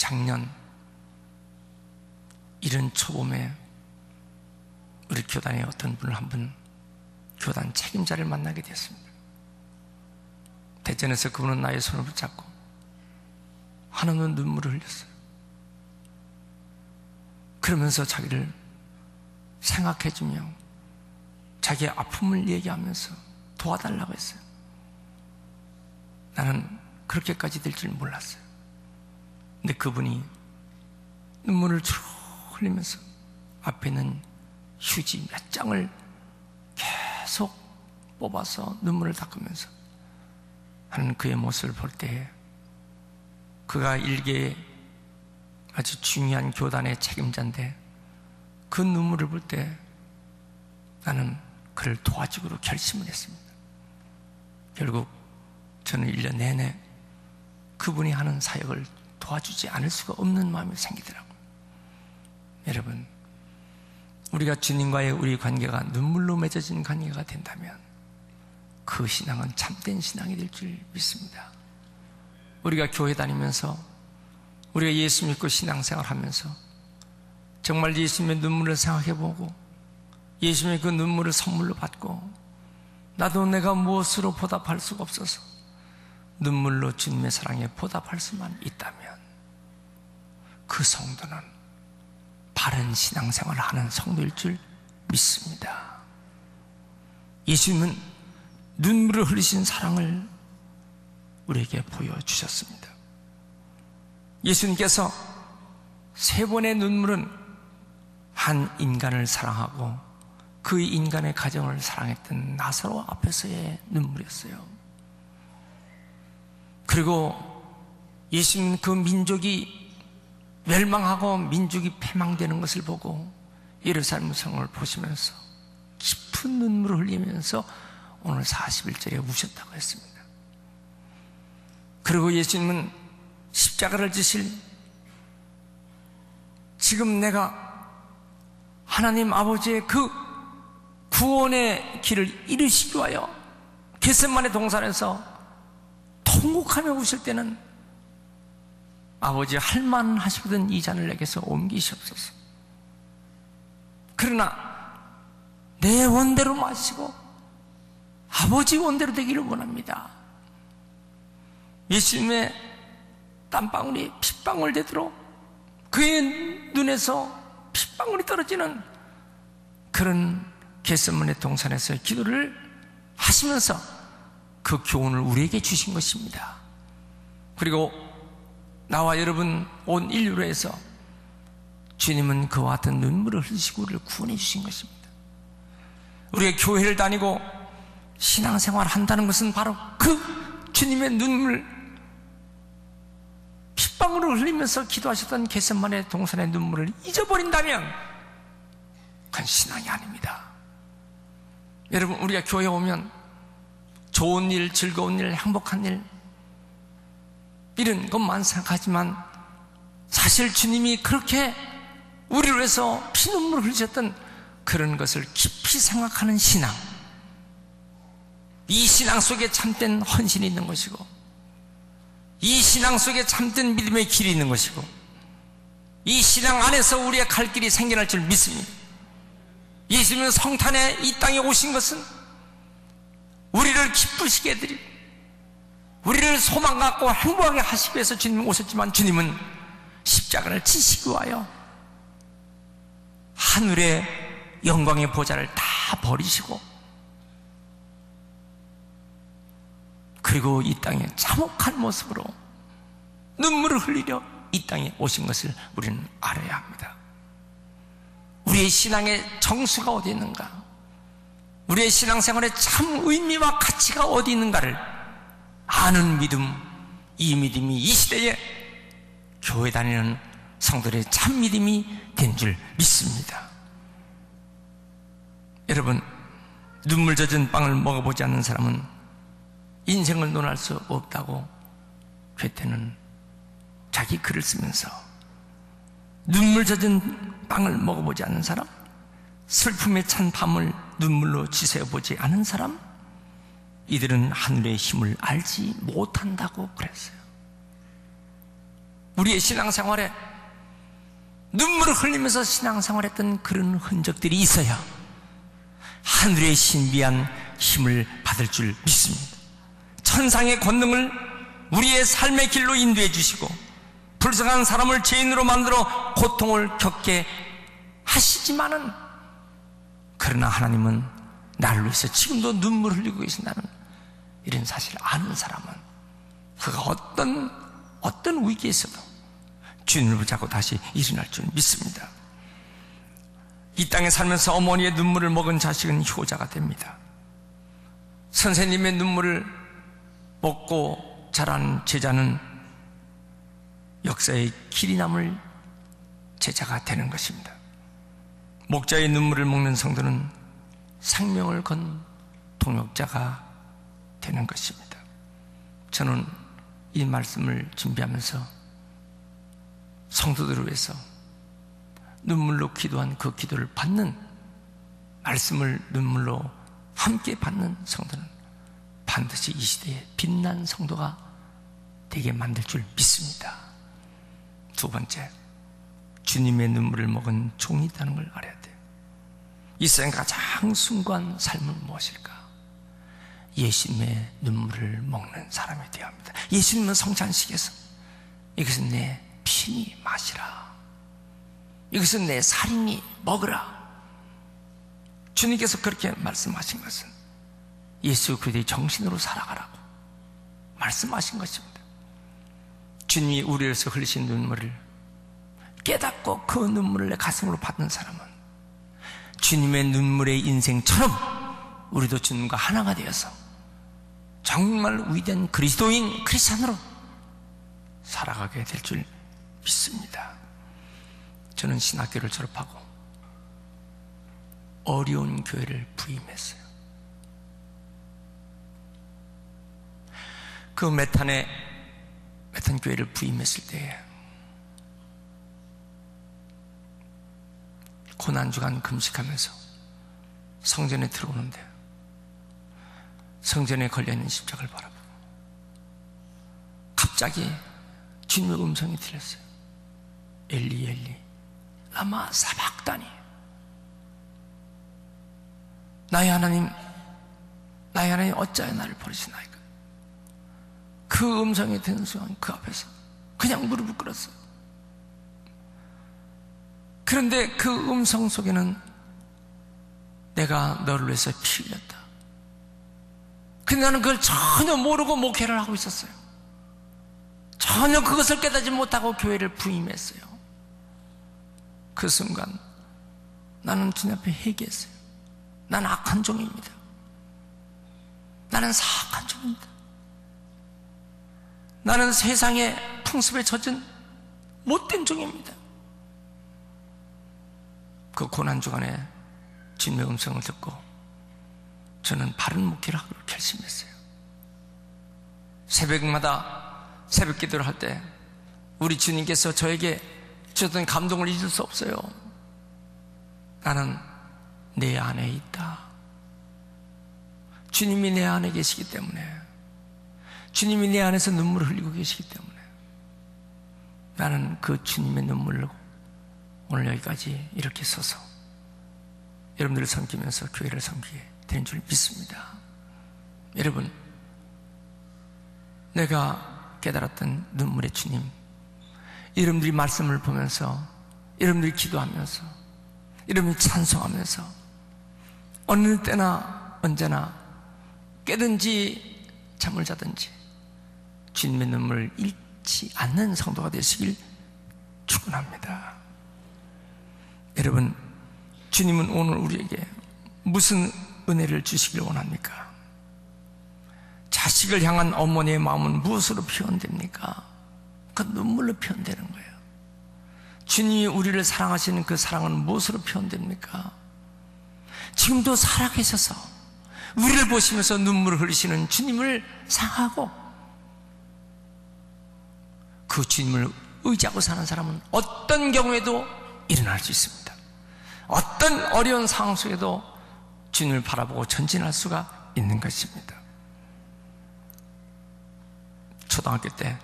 작년 이른 초봄에 우리 교단에 어떤 분을 한 분 교단 책임자를 만나게 되었습니다. 대전에서 그분은 나의 손을 붙잡고 한없는 눈물을 흘렸어요. 그러면서 자기를 생각해주며 자기의 아픔을 얘기하면서 도와달라고 했어요. 나는 그렇게까지 될 줄 몰랐어요. 근데 그분이 눈물을 주르륵 흘리면서 앞에 있는 휴지 몇 장을 계속 뽑아서 눈물을 닦으면서 하는 그의 모습을 볼 때에 그가 일개의 아주 중요한 교단의 책임자인데 그 눈물을 볼 때 나는 그를 도와주기로 결심을 했습니다. 결국 저는 1년 내내 그분이 하는 사역을 도와주지 않을 수가 없는 마음이 생기더라고요. 여러분, 우리가 주님과의 우리 관계가 눈물로 맺어진 관계가 된다면 그 신앙은 참된 신앙이 될 줄 믿습니다. 우리가 교회 다니면서 우리가 예수 믿고 신앙생활하면서 정말 예수님의 눈물을 생각해보고 예수님의 그 눈물을 선물로 받고 나도 내가 무엇으로 보답할 수가 없어서 눈물로 주님의 사랑에 보답할 수만 있다면 그 성도는 바른 신앙생활을 하는 성도일 줄 믿습니다. 예수님은 눈물을 흘리신 사랑을 우리에게 보여주셨습니다. 예수님께서 3번의 눈물은 한 인간을 사랑하고 그 인간의 가정을 사랑했던 나사로 앞에서의 눈물이었어요. 그리고 예수님은 그 민족이 멸망하고 민족이 패망되는 것을 보고 예루살렘 성을 보시면서 깊은 눈물을 흘리면서 오늘 41절에 우셨다고 했습니다. 그리고 예수님은 십자가를 지실 지금 내가 하나님 아버지의 그 구원의 길을 이루시기 위하여 겟세마네 동산에서 통곡하며 우실 때는 아버지 할만하시거든 이 잔을 내게서 옮기시옵소서. 그러나 내 원대로 마시고 아버지 원대로 되기를 원합니다. 예수님의 땀방울이 핏방울 되도록 그의 눈에서 핏방울이 떨어지는 그런 겟세마네 동산에서 기도를 하시면서 그 교훈을 우리에게 주신 것입니다. 그리고 나와 여러분 온 인류로 해서 주님은 그와 같은 눈물을 흘리시고 우리를 구원해 주신 것입니다. 우리가 교회를 다니고 신앙생활을 한다는 것은 바로 그 주님의 눈물 핏방울을 흘리면서 기도하셨던 겟세마네 동산의 눈물을 잊어버린다면 그건 신앙이 아닙니다. 여러분, 우리가 교회에 오면 좋은 일, 즐거운 일, 행복한 일 이런 것만 생각하지만 사실 주님이 그렇게 우리를 위해서 피눈물을 흘리셨던 그런 것을 깊이 생각하는 신앙, 이 신앙 속에 참된 헌신이 있는 것이고 이 신앙 속에 참된 믿음의 길이 있는 것이고 이 신앙 안에서 우리의 갈 길이 생겨날 줄 믿습니다. 예수님은 성탄에 이 땅에 오신 것은 우리를 기쁘시게 해드리고 우리를 소망 갖고 행복하게 하시기 위해서 주님은 오셨지만 주님은 십자가를 지시기 위하여 하늘의 영광의 보좌를 다 버리시고 그리고 이 땅에 참혹한 모습으로 눈물을 흘리려 이 땅에 오신 것을 우리는 알아야 합니다. 우리의 신앙의 정수가 어디 있는가, 우리의 신앙생활의 참 의미와 가치가 어디 있는가를 아는 믿음, 이 믿음이 이 시대에 교회 다니는 성도들의 참 믿음이 된 줄 믿습니다. 여러분, 눈물 젖은 빵을 먹어보지 않는 사람은 인생을 논할 수 없다고 괴테는 자기 글을 쓰면서 눈물 젖은 빵을 먹어보지 않는 사람, 슬픔에 찬 밤을 눈물로 지새워보지 않은 사람, 이들은 하늘의 힘을 알지 못한다고 그랬어요. 우리의 신앙생활에 눈물을 흘리면서 신앙생활했던 그런 흔적들이 있어야 하늘의 신비한 힘을 받을 줄 믿습니다. 천상의 권능을 우리의 삶의 길로 인도해 주시고 불쌍한 사람을 죄인으로 만들어 고통을 겪게 하시지만은, 그러나 하나님은 나를 위해서 지금도 눈물을 흘리고 계신다는 이런 사실을 아는 사람은 그가 어떤 위기에서도 주님을 붙잡고 다시 일어날 줄 믿습니다. 이 땅에 살면서 어머니의 눈물을 먹은 자식은 효자가 됩니다. 선생님의 눈물을 먹고 자란 제자는 역사의 길이 남을 제자가 되는 것입니다. 목자의 눈물을 먹는 성도는 생명을 건 동역자가 되는 것입니다. 저는 이 말씀을 준비하면서 성도들을 위해서 눈물로 기도한 그 기도를 받는, 말씀을 눈물로 함께 받는 성도는 반드시 이 시대에 빛난 성도가 되게 만들 줄 믿습니다. 두 번째, 주님의 눈물을 먹은 종이 있다는 걸 알아야 돼요. 이 세상 가장 숭고한 삶은 무엇일까? 예수님의 눈물을 먹는 사람이 되어야 합니다. 예수님은 성찬식에서 이것은 내 피니 마시라, 이것은 내 살이니 먹으라, 주님께서 그렇게 말씀하신 것은 예수 그리스도의 정신으로 살아가라고 말씀하신 것입니다. 주님이 우리에서 흘리신 눈물을 깨닫고 그 눈물을 내 가슴으로 받는 사람은 주님의 눈물의 인생처럼 우리도 주님과 하나가 되어서 정말 위대한 그리스도인, 크리스찬으로 살아가게 될 줄 믿습니다. 저는 신학교를 졸업하고 어려운 교회를 부임했어요. 그 메탄 교회를 부임했을 때에 고난주간 금식하면서 성전에 들어오는데 성전에 걸려있는 십자가를 바라보고 갑자기 주님의 음성이 들렸어요. 엘리 엘리 라마 사박다니, 나의 하나님 어찌하여 나를 버리시나이까. 그 음성이 듣는 순간 그 앞에서 그냥 무릎을 꿇었어요. 그런데 그 음성 속에는 내가 너를 위해서 피 흘렸다. 근데 나는 그걸 전혀 모르고 목회를 하고 있었어요. 전혀 그것을 깨닫지 못하고 교회를 부임했어요. 그 순간 나는 주님 앞에 회개했어요. 나는 악한 종입니다. 나는 사악한 종입니다. 나는 세상의 풍습에 젖은 못된 종입니다. 그 고난주간에 주님의 음성을 듣고 저는 바른 목회를 하기로 결심했어요. 새벽마다 새벽 기도를 할 때 우리 주님께서 저에게 주셨던 감동을 잊을 수 없어요. 나는 내 안에 있다. 주님이 내 안에 계시기 때문에, 주님이 내 안에서 눈물을 흘리고 계시기 때문에 나는 그 주님의 눈물로 오늘 여기까지 이렇게 서서 여러분들을 섬기면서 교회를 섬기게 되는 줄 믿습니다. 여러분, 내가 깨달았던 눈물의 주님, 여러분들이 말씀을 보면서, 여러분들이 기도하면서, 여러분들이 찬송하면서 어느 때나 언제나 깨든지 잠을 자든지 주님의 눈물을 잃지 않는 성도가 되시길 축원합니다. 여러분, 주님은 오늘 우리에게 무슨 은혜를 주시길 원합니까? 자식을 향한 어머니의 마음은 무엇으로 표현됩니까? 그 눈물로 표현되는 거예요. 주님이 우리를 사랑하시는 그 사랑은 무엇으로 표현됩니까? 지금도 살아계셔서 우리를 보시면서 눈물을 흘리시는 주님을 상하고 그 주님을 의지하고 사는 사람은 어떤 경우에도 일어날 수 있습니다. 어떤 어려운 상황 속에도 주님을 바라보고 전진할 수가 있는 것입니다. 초등학교 때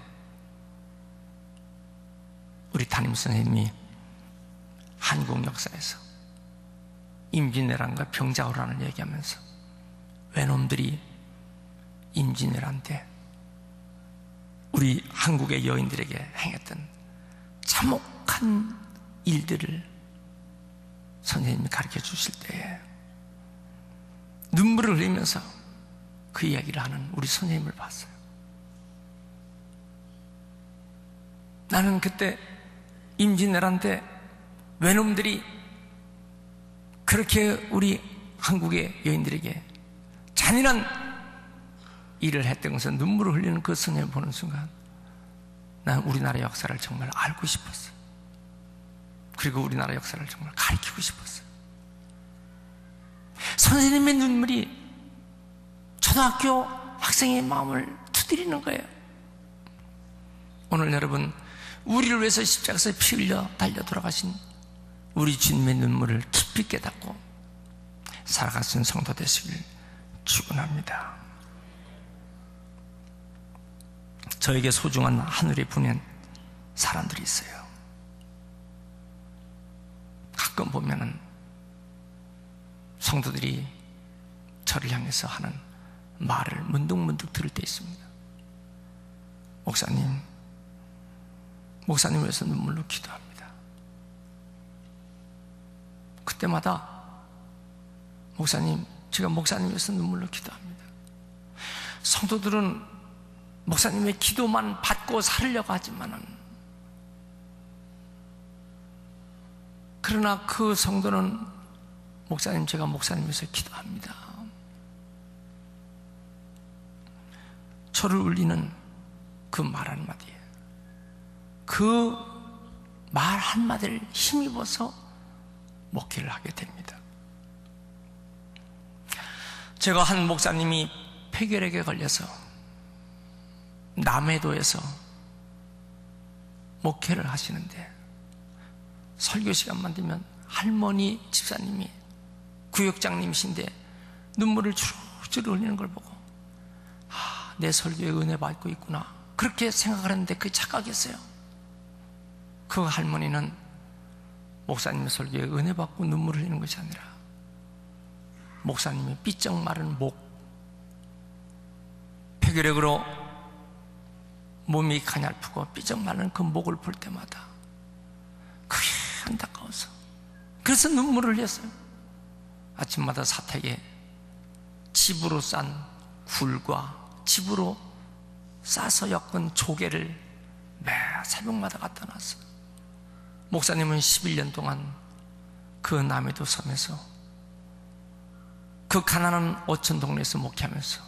우리 담임 선생님이 한국 역사에서 임진왜란과 병자호란을 얘기하면서 외놈들이 임진왜란 때 우리 한국의 여인들에게 행했던 참혹한 일들을 선생님이 가르쳐 주실 때에 눈물을 흘리면서 그 이야기를 하는 우리 선생님을 봤어요. 나는 그때 임진왜란 때 외놈들이 그렇게 우리 한국의 여인들에게 잔인한 일을 했던 것은 눈물을 흘리는 그 선생님을 보는 순간 난 우리나라 역사를 정말 알고 싶었어요. 그리고 우리나라 역사를 정말 가르치고 싶었어요. 선생님의 눈물이 초등학교 학생의 마음을 두드리는 거예요. 오늘 여러분, 우리를 위해서 십자가에서 피 흘려 달려 돌아가신 우리 주님의 눈물을 깊이 깨닫고 살아가신 성도 되시길 축원합니다. 저에게 소중한 하늘에 보낸 사람들이 있어요. 가끔 보면은 성도들이 저를 향해서 하는 말을 문득문득 들을 때 있습니다. 목사님 위해서 눈물로 기도합니다. 그때마다 제가 목사님 위해서 눈물로 기도합니다. 성도들은 목사님의 기도만 받고 살려고 하지만은, 그러나 그 성도는 제가 목사님 위해서 기도합니다. 저를 울리는 그 말 한마디에, 그 말 한마디를 힘입어서 목회를 하게 됩니다. 제가 한 목사님이 폐결핵에 걸려서 남해도에서 목회를 하시는데, 설교 시간만 되면 할머니 집사님이 구역장님이신데 눈물을 주르르 흘리는 걸 보고, 내 설교에 은혜 받고 있구나, 그렇게 생각을 했는데 그게 착각이었어요. 그 할머니는 목사님의 설교에 은혜 받고 눈물을 흘리는 것이 아니라 목사님의 삐쩍 마른 목, 폐결핵으로 몸이 가냘프고 삐쩍 마른 그 목을 볼 때마다 그게 안타까워서, 그래서 눈물을 흘렸어요. 아침마다 사택에 집으로 싼 굴과 집으로 싸서 엮은 조개를 매 새벽마다 갖다 놨어요. 목사님은 11년 동안 그 남해도 섬에서 그 가난한 어촌 동네에서 목회하면서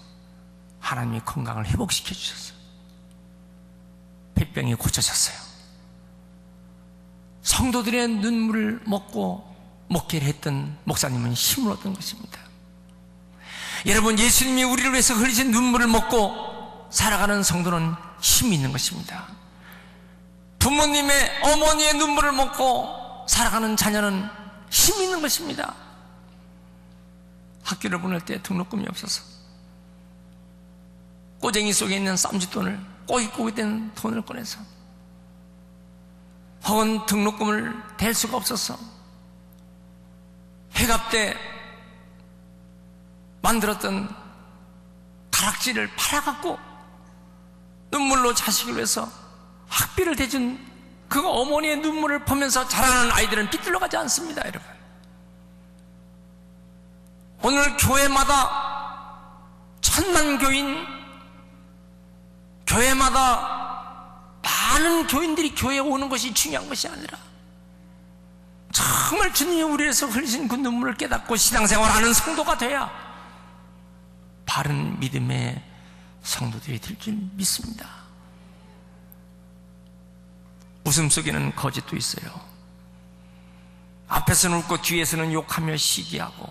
하나님이 건강을 회복시켜 주셨어요. 폐병이 고쳐졌어요. 성도들의 눈물을 먹고 목회를 했던 목사님은 힘을 얻은 것입니다. 여러분, 예수님이 우리를 위해서 흘리신 눈물을 먹고 살아가는 성도는 힘이 있는 것입니다. 부모님의, 어머니의 눈물을 먹고 살아가는 자녀는 힘이 있는 것입니다. 학교를 보낼 때 등록금이 없어서 꼬쟁이 속에 있는 쌈짓돈을, 꼬깃꼬깃 된 돈을 꺼내서, 혹은 등록금을 댈 수가 없어서 회갑 때 만들었던 가락지를 팔아갖고 눈물로 자식을 위해서 학비를 대준 그 어머니의 눈물을 보면서 자라는 아이들은 비틀러 가지 않습니다. 여러분, 오늘 교회마다 천만 교인, 교회마다 많은 교인들이 교회에 오는 것이 중요한 것이 아니라 정말 주님이 우리에서 흘리신 그 눈물을 깨닫고 신앙생활하는 성도가 돼야 바른 믿음의 성도들이 될 줄 믿습니다. 웃음 속에는 거짓도 있어요. 앞에서는 웃고 뒤에서는 욕하며 시기하고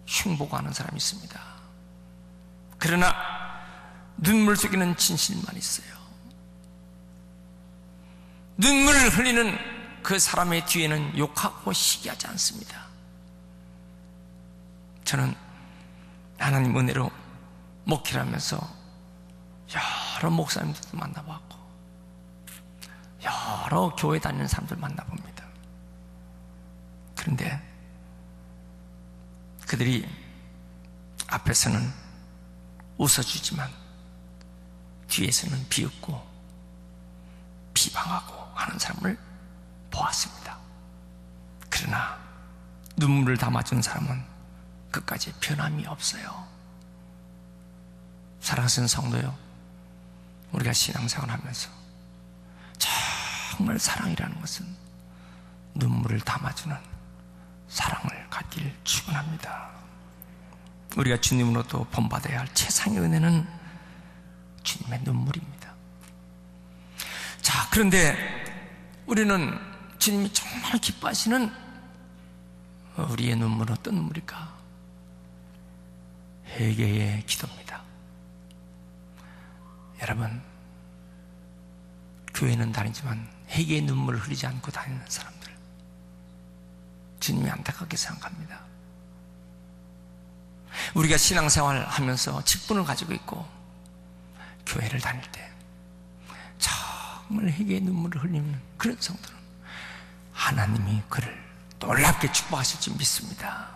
흉보고하는 사람이 있습니다. 그러나 눈물 속에는 진실만 있어요. 눈물을 흘리는 그 사람의 뒤에는 욕하고 시기하지 않습니다. 저는 하나님 은혜로 목회를 하면서 여러 목사님들도 만나봤고, 여러 여러 교회 다니는 사람들 만나봅니다. 그런데 그들이 앞에서는 웃어주지만 뒤에서는 비웃고 비방하고 하는 사람을 보았습니다. 그러나 눈물을 담아준 사람은 끝까지 변함이 없어요. 사랑하는 성도요, 우리가 신앙생활을 하면서 정말 사랑이라는 것은 눈물을 담아주는 사랑을 갖길 축원합니다. 우리가 주님으로부터 본받아야 할 최상의 은혜는 주님의 눈물입니다. 자, 그런데 우리는 주님이 정말 기뻐하시는 우리의 눈물은 어떤 눈물일까? 회개의 기도입니다. 여러분, 교회는 다니지만 회개의 눈물을 흘리지 않고 다니는 사람들, 주님이 안타깝게 생각합니다. 우리가 신앙생활 하면서 직분을 가지고 있고 교회를 다닐 때 정말 회개의 눈물을 흘리는 그런 성도는 하나님이 그를 놀랍게 축복하실 줄 믿습니다.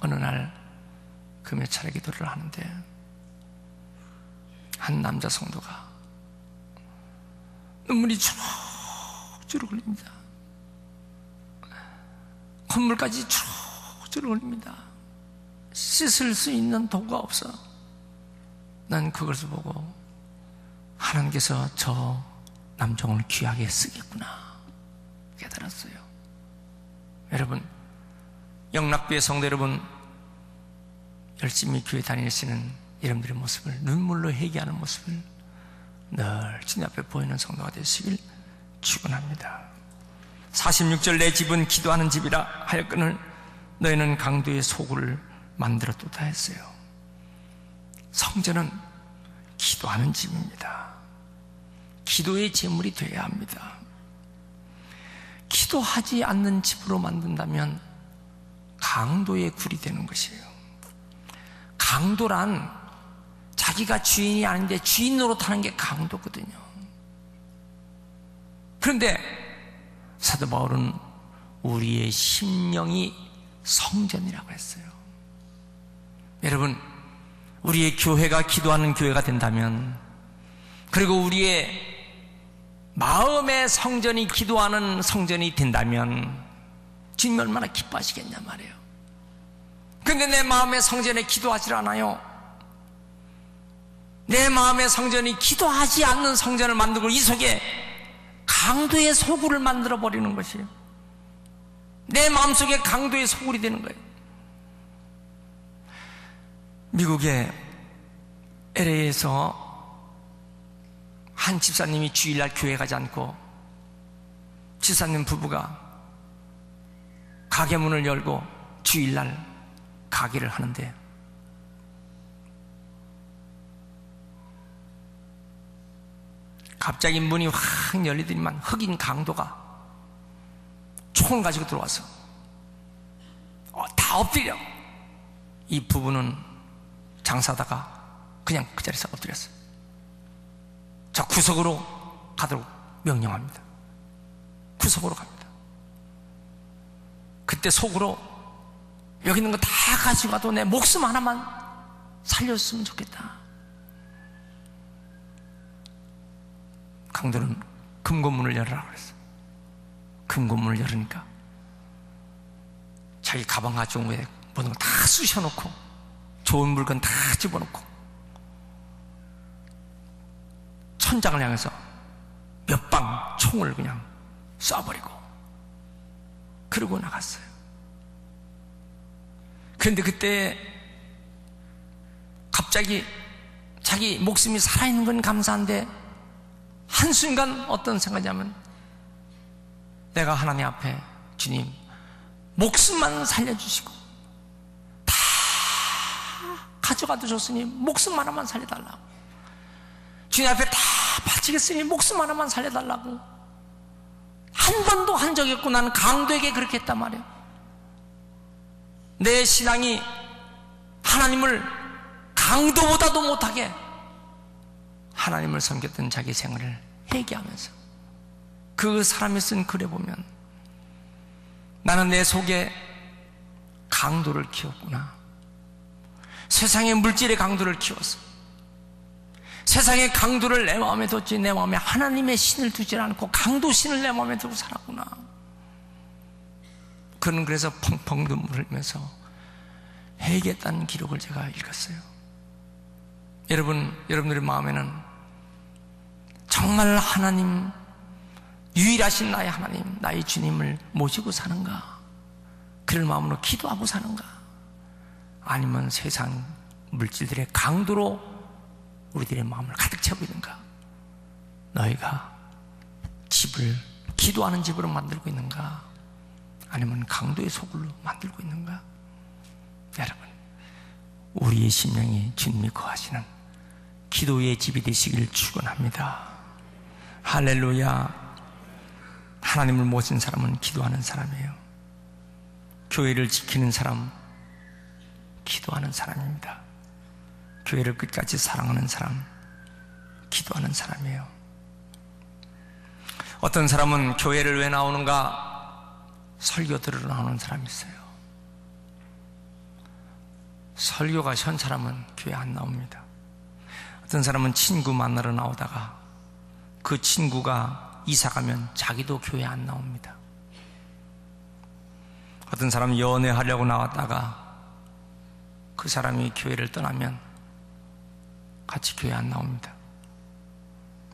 어느 날 금요 차례 기도를 하는데 한 남자 성도가 눈물이 주룩주룩 흘립니다. 콧물까지 주룩주룩 흘립니다. 씻을 수 있는 도구가 없어. 난 그것을 보고 하나님께서 저 남종을 귀하게 쓰겠구나 깨달았어요. 여러분, 영락교회 성도 여러분, 열심히 교회 다니시는 여러분들의 모습을, 눈물로 회개하는 모습을 늘 주님 앞에 보이는 성도가 되시길 축원합니다. 46절 내 집은 기도하는 집이라 하였거늘 너희는 강도의 소굴을 만들었도다 했어요. 성전은 기도하는 집입니다. 기도의 제물이 되어야 합니다. 기도하지 않는 집으로 만든다면 강도의 굴이 되는 것이에요. 강도란 자기가 주인이 아닌데 주인 노릇하는 게 강도거든요. 그런데 사도 바울은 우리의 심령이 성전이라고 했어요. 여러분, 우리의 교회가 기도하는 교회가 된다면, 그리고 우리의 마음의 성전이 기도하는 성전이 된다면 주님이 얼마나 기뻐하시겠냐 말이에요. 그런데 내 마음의 성전에 기도하지 않아요. 내 마음의 성전이 기도하지 않는 성전을 만들고 이 속에 강도의 소굴을 만들어버리는 것이에요. 내 마음속에 강도의 소굴이 되는 거예요. 미국의 LA에서 한 집사님이 주일날 교회 가지 않고 집사님 부부가 가게 문을 열고 주일날 가게를 하는데 갑자기 문이 확 열리더니만 흑인 강도가 총을 가지고 들어와서 다 엎드려. 이 부부는 장사하다가 그냥 그 자리에서 엎드렸어요. 저 구석으로 가도록 명령합니다. 구석으로 갑니다. 그때 속으로 여기 있는 거 다 가지고 가도 내 목숨 하나만 살렸으면 좋겠다. 강도는 금고문을 열으라고 그랬어. 금고문을 열으니까 자기 가방 가져온 거에 모든 걸 다 쑤셔놓고 좋은 물건 다 집어넣고 천장을 향해서 몇 방 총을 그냥 쏴버리고 그러고 나갔어요. 그런데 그때 갑자기 자기 목숨이 살아있는 건 감사한데 한순간 어떤 생각이냐면 내가 하나님 앞에 주님 목숨만 살려주시고 다 가져가도 좋으니 목숨 하나만 살려달라고, 주님 앞에 다 바치겠으니 목숨 하나만 살려달라고 한 번도 한 적이 없고 나는 강도에게 그렇게 했단 말이에요. 내 신앙이 하나님을 강도보다도 못하게 하나님을 섬겼던 자기 생활을 회개하면서 그 사람이 쓴 글에 보면 나는 내 속에 강도를 키웠구나. 세상의 물질의 강도를 키웠어. 세상의 강도를 내 마음에 뒀지 내 마음에 하나님의 신을 두지 않고 강도 신을 내 마음에 두고 살았구나. 그는 그래서 펑펑 눈물을 흘리면서 회개했다는 기록을 제가 읽었어요. 여러분들의 마음에는 정말 하나님, 유일하신 나의 하나님, 나의 주님을 모시고 사는가? 그런 마음으로 기도하고 사는가? 아니면 세상 물질들의 강도로 우리들의 마음을 가득 채우고 있는가? 너희가 집을 기도하는 집으로 만들고 있는가? 아니면 강도의 소굴로 만들고 있는가? 여러분, 우리의 심령이 주님이 거하시는 기도의 집이 되시길 축원합니다. 할렐루야. 하나님을 모신 사람은 기도하는 사람이에요. 교회를 지키는 사람, 기도하는 사람입니다. 교회를 끝까지 사랑하는 사람, 기도하는 사람이에요. 어떤 사람은 교회를 왜 나오는가? 설교 들으러 나오는 사람이 있어요. 설교가 션 사람은 교회 안 나옵니다. 어떤 사람은 친구 만나러 나오다가 그 친구가 이사가면 자기도 교회 안 나옵니다. 어떤 사람은 연애하려고 나왔다가 그 사람이 교회를 떠나면 같이 교회 안 나옵니다.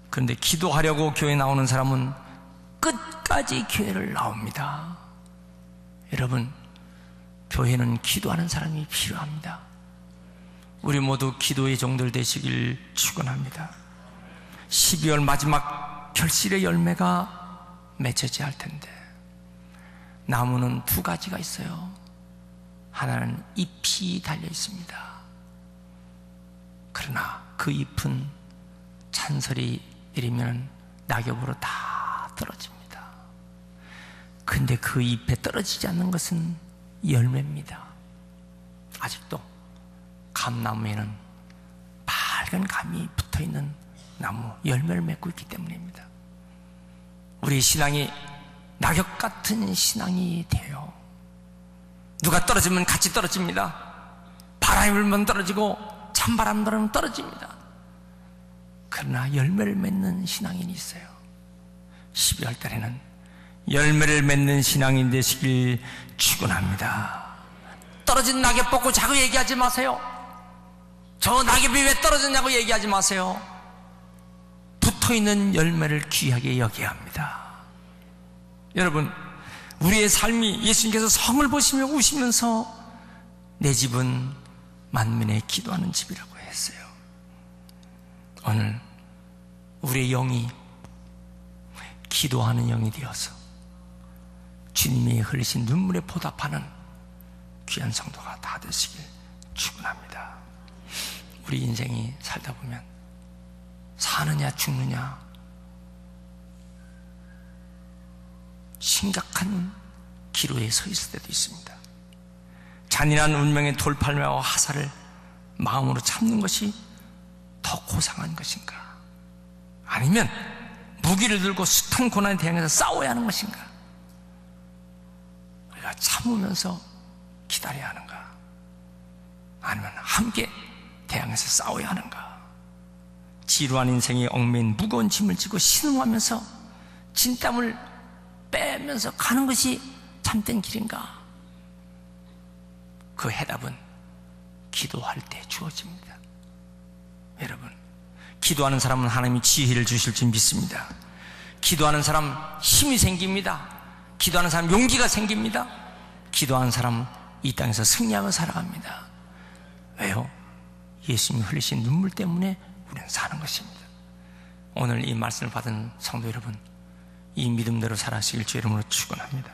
그런데 기도하려고 교회 나오는 사람은 끝까지 교회를 나옵니다. 여러분, 교회는 기도하는 사람이 필요합니다. 우리 모두 기도의 종들 되시길 축원합니다. 12월 마지막 결실의 열매가 맺혀져야 할 텐데 나무는 두 가지가 있어요. 하나는 잎이 달려 있습니다. 그러나 그 잎은 찬설이 내리면 낙엽으로 다 떨어집니다. 근데 그 잎에 떨어지지 않는 것은 열매입니다. 아직도 감나무에는 밝은 감이 붙어있는 나무, 열매를 맺고 있기 때문입니다. 우리 신앙이 낙엽 같은 신앙이 돼요. 누가 떨어지면 같이 떨어집니다. 바람이 불면 떨어지고 찬바람 불면 떨어집니다. 그러나 열매를 맺는 신앙인이 있어요. 12월 달에는 열매를 맺는 신앙인 되시길 축원합니다. 떨어진 낙엽 보고 자꾸 얘기하지 마세요. 저 낙엽이 왜 떨어졌냐고 얘기하지 마세요. 붙어있는 열매를 귀하게 여겨야 합니다. 여러분, 우리의 삶이 예수님께서 성을 보시며 우시면서 내 집은 만민의 기도하는 집이라고 했어요. 오늘 우리의 영이 기도하는 영이 되어서 주님이 흘리신 눈물에 보답하는 귀한 성도가 다 되시길 축원합니다. 우리 인생이 살다 보면 사느냐 죽느냐 심각한 기로에 서 있을 때도 있습니다. 잔인한 운명의 돌팔매와 화살을 마음으로 참는 것이 더 고상한 것인가? 아니면 무기를 들고 숱한 고난에 대항해서 싸워야 하는 것인가? 우리가 참으면서 기다려야 하는가? 아니면 함께 대항해서 싸워야 하는가? 지루한 인생에 얽매인 무거운 짐을 지고 신음하면서 진땀을 빼면서 가는 것이 참된 길인가? 그 해답은 기도할 때 주어집니다. 여러분, 기도하는 사람은 하나님이 지혜를 주실 줄 믿습니다. 기도하는 사람 힘이 생깁니다. 기도하는 사람 용기가 생깁니다. 기도하는 사람 이 땅에서 승리하며 살아갑니다. 왜요? 예수님이 흘리신 눈물 때문에 우리는 사는 것입니다. 오늘 이 말씀을 받은 성도 여러분, 이 믿음대로 살아가시길 주의 이름으로 축원합니다.